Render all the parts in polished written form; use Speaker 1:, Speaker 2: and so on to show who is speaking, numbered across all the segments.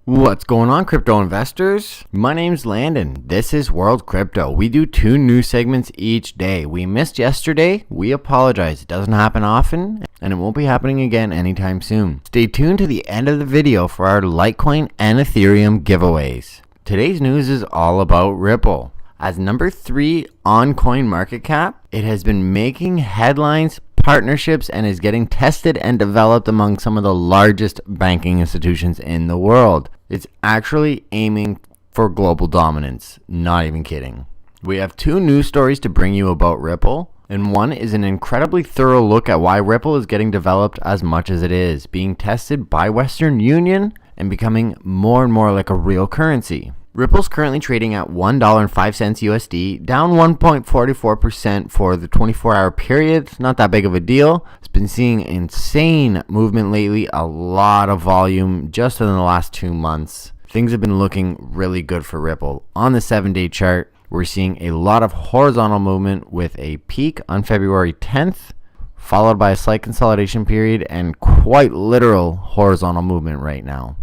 Speaker 1: What's going on, crypto investors? My name's Landon. This is World Crypto. We do 2 news segments each day. We missed yesterday. We apologize. It doesn't happen often, and it won't be happening again anytime soon. Stay tuned to the end of the video for our Litecoin and Ethereum giveaways. Today's news is all about Ripple. As number 3 on CoinMarketCap, it has been making headlines, partnerships, and is getting tested and developed among some of the largest banking institutions in the world. It's actually aiming for global dominance. Not even kidding. We have 2 news stories to bring you about Ripple, and one is an incredibly thorough look at why Ripple is getting developed as much as it is, being tested by Western Union and becoming more and more like a real currency. Ripple's currently trading at $1.05 USD, down 1.44% for the 24-hour period. It's not that big of a deal. It's been seeing insane movement lately, a lot of volume just in the last 2 months. Things have been looking really good for Ripple. On the 7-day chart, we're seeing a lot of horizontal movement with a peak on February 10th, followed by a slight consolidation period and quite literal horizontal movement right now.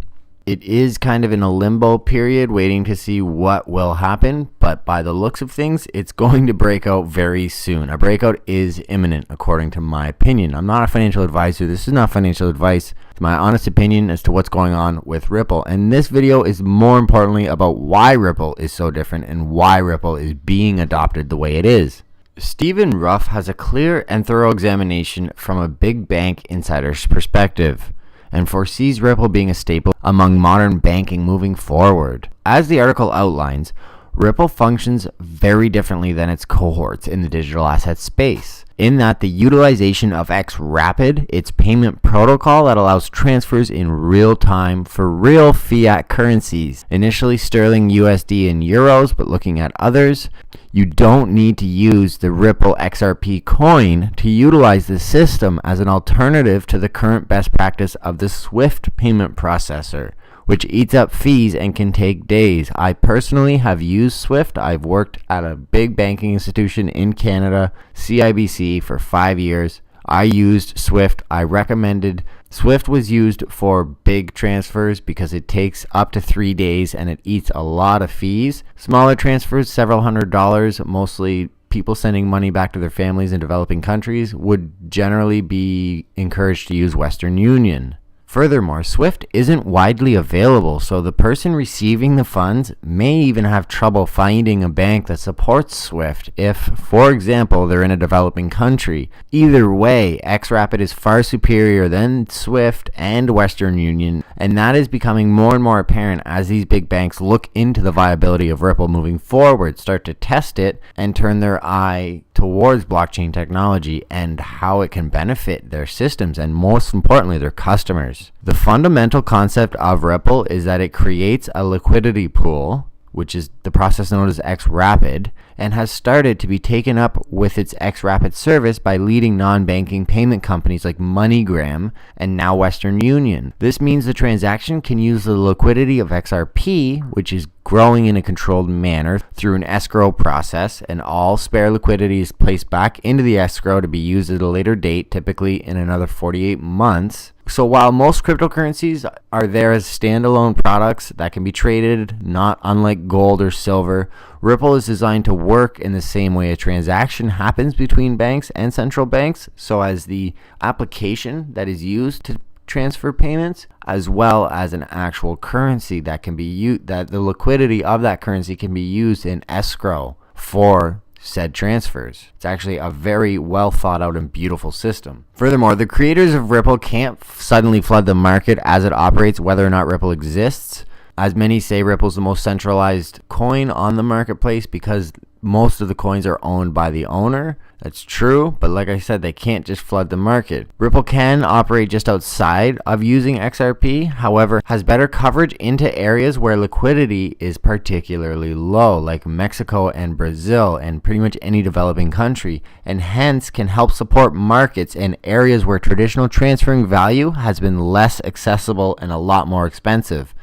Speaker 1: It is kind of in a limbo period waiting to see what will happen, but by the looks of things, it's going to break out very soon. A breakout is imminent, according to my opinion. I'm not a financial advisor. This is not financial advice. It's my honest opinion as to what's going on with Ripple. And this video is more importantly about why Ripple is so different and why Ripple is being adopted the way it is. Stephen Ruff has a clear and thorough examination from a big bank insider's perspective, and foresees Ripple being a staple among modern banking moving forward. As the article outlines, Ripple functions very differently than its cohorts in the digital asset space, in that the utilization of XRP, its payment protocol that allows transfers in real time for real fiat currencies, initially sterling, USD, and euros, but looking at others, you don't need to use the Ripple XRP coin to utilize the system as an alternative to the current best practice of the SWIFT payment processor, which eats up fees and can take days. I personally have used SWIFT. I've worked at a big banking institution in Canada, CIBC, for 5 years. I used SWIFT. I recommended SWIFT was used for big transfers because it takes up to 3 days and it eats a lot of fees. Smaller transfers, several $100s, mostly people sending money back to their families in developing countries, would generally be encouraged to use Western Union. Furthermore, SWIFT isn't widely available, so the person receiving the funds may even have trouble finding a bank that supports SWIFT if, for example, they're in a developing country. Either way, XRP is far superior than SWIFT and Western Union, and that is becoming more and more apparent as these big banks look into the viability of Ripple moving forward, start to test it, and turn their eye towards blockchain technology and how it can benefit their systems and, most importantly, their customers. The fundamental concept of Ripple is that it creates a liquidity pool, which is the process known as XRP, and has started to be taken up with its XRP service by leading non-banking payment companies like MoneyGram and now Western Union. This means the transaction can use the liquidity of XRP, which is growing in a controlled manner through an escrow process, and all spare liquidity is placed back into the escrow to be used at a later date, typically in another 48 months. So while most cryptocurrencies are there as standalone products that can be traded, not unlike gold or silver, Ripple is designed to work in the same way a transaction happens between banks and central banks, so as the application that is used to transfer payments, as well as an actual currency that can be used, that the liquidity of that currency can be used in escrow for said transfers. It's actually a very well thought out and beautiful system. Furthermore, the creators of Ripple can't suddenly flood the market as it operates, whether or not Ripple exists. As many say, Ripple's the most centralized coin on the marketplace because most of the coins are owned by the owner. That's true, but like I said, they can't just flood the market. Ripple can operate just outside of using XRP, however, has better coverage into areas where liquidity is particularly low, like Mexico and Brazil and pretty much any developing country, and hence can help support markets in areas where traditional transferring value has been less accessible and a lot more expensive.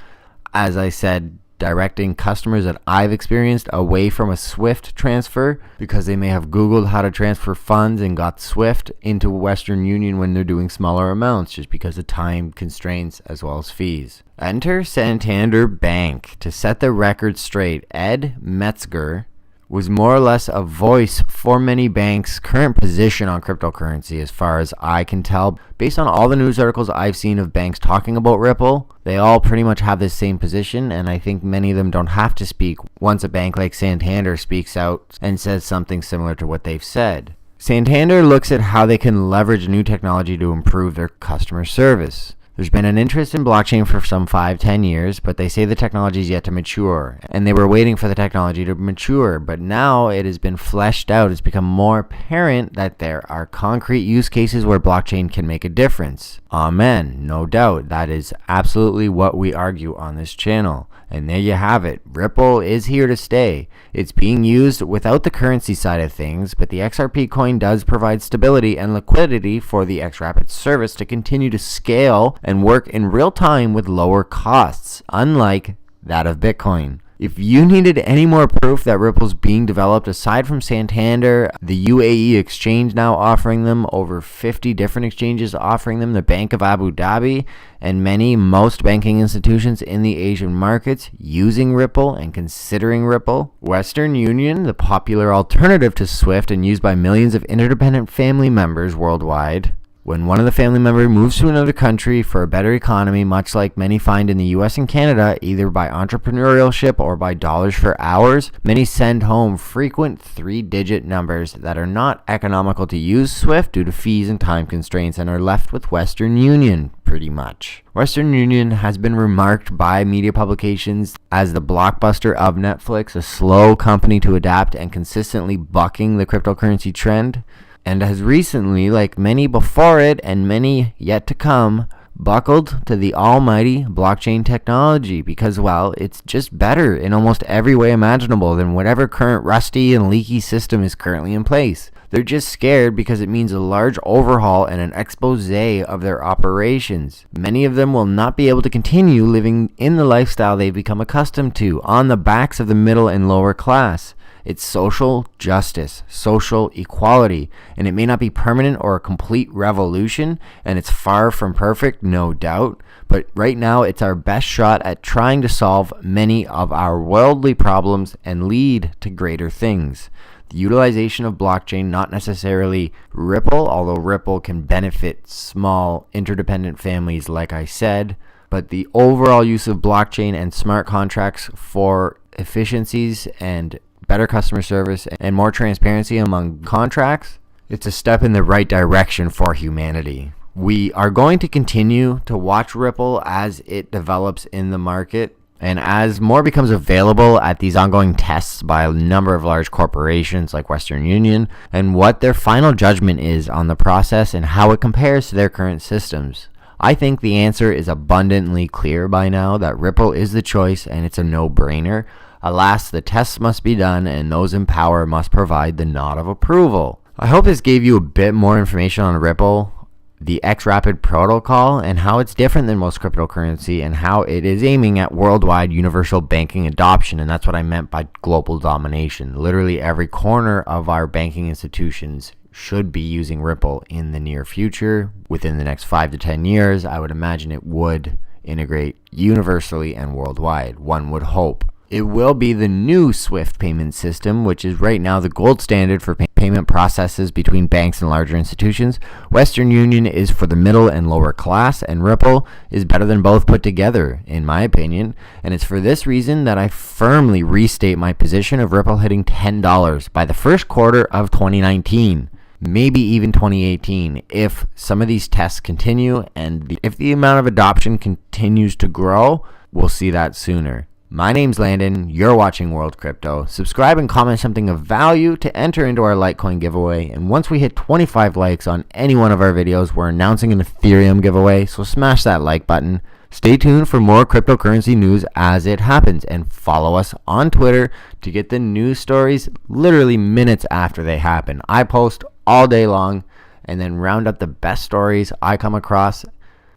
Speaker 1: As I said, directing customers that I've experienced away from a SWIFT transfer because they may have Googled how to transfer funds and got SWIFT into Western Union when they're doing smaller amounts just because of time constraints as well as fees. Enter Santander Bank. To set the record straight, Ed Metzger was more or less a voice for many banks' current position on cryptocurrency as far as I can tell. Based on all the news articles I've seen of banks talking about Ripple, they all pretty much have the same position, and I think many of them don't have to speak once a bank like Santander speaks out and says something similar to what they've said. Santander looks at how they can leverage new technology to improve their customer service. There's been an interest in blockchain for some 5-10 years, but they say the technology is yet to mature, and they were waiting for the technology to mature, but now it has been fleshed out. It's become more apparent that there are concrete use cases where blockchain can make a difference. Amen. No doubt. That is absolutely what we argue on this channel. And there you have it. Ripple is here to stay. It's being used without the currency side of things, but the XRP coin does provide stability and liquidity for the XRapid service to continue to scale and work in real time with lower costs, unlike that of Bitcoin. If you needed any more proof that Ripple's being developed, aside from Santander, the UAE exchange now offering them, over 50 different exchanges offering them, the Bank of Abu Dhabi, and most banking institutions in the Asian markets using Ripple and considering Ripple, Western Union, the popular alternative to SWIFT and used by millions of interdependent family members worldwide. When one of the family members moves to another country for a better economy, much like many find in the US and Canada, either by entrepreneurship or by dollars for hours, many send home frequent 3-digit numbers that are not economical to use SWIFT due to fees and time constraints and are left with Western Union, pretty much. Western Union has been remarked by media publications as the blockbuster of Netflix, a slow company to adapt and consistently bucking the cryptocurrency trend, and has recently, like many before it and many yet to come, buckled to the almighty blockchain technology because, well, it's just better in almost every way imaginable than whatever current rusty and leaky system is currently in place. They're just scared because it means a large overhaul and an expose of their operations. Many of them will not be able to continue living in the lifestyle they've become accustomed to on the backs of the middle and lower class. It's social justice, social equality, and it may not be permanent or a complete revolution, and it's far from perfect, no doubt, but right now it's our best shot at trying to solve many of our worldly problems and lead to greater things. The utilization of blockchain, not necessarily Ripple, although Ripple can benefit small interdependent families like I said, but the overall use of blockchain and smart contracts for efficiencies and better customer service and more transparency among contracts, it's a step in the right direction for humanity. We are going to continue to watch Ripple as it develops in the market and as more becomes available at these ongoing tests by a number of large corporations like Western Union, and what their final judgment is on the process and how it compares to their current systems. I think the answer is abundantly clear by now that Ripple is the choice and it's a no-brainer. Alas, the tests must be done and those in power must provide the nod of approval. I hope this gave you a bit more information on Ripple, the XRapid protocol, and how it's different than most cryptocurrency and how it is aiming at worldwide universal banking adoption. And that's what I meant by global domination. Literally every corner of our banking institutions should be using Ripple in the near future. Within the next 5 to 10 years, I would imagine it would integrate universally and worldwide, one would hope. It will be the new SWIFT payment system, which is right now the gold standard for payment processes between banks and larger institutions. Western Union is for the middle and lower class, and Ripple is better than both put together, in my opinion. And it's for this reason that I firmly restate my position of Ripple hitting $10 by the first quarter of 2019. Maybe even 2018, if some of these tests continue and if the amount of adoption continues to grow, we'll see that sooner. My name's Landon, you're watching World Crypto. Subscribe and comment something of value to enter into our Litecoin giveaway, and once we hit 25 likes on any one of our videos, we're announcing an Ethereum giveaway, so smash that like button. Stay tuned for more cryptocurrency news as it happens, and follow us on Twitter to get the news stories literally minutes after they happen. I post all day long and then round up the best stories I come across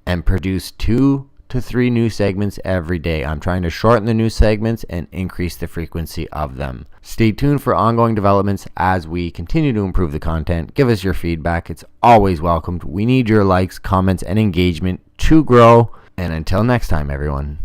Speaker 1: and produce 2 to 3 new segments every day. I'm trying to shorten the new segments and increase the frequency of them. Stay tuned for ongoing developments as we continue to improve the content. Give us your feedback. It's always welcomed. We need your likes, comments, and engagement to grow. And until next time, everyone.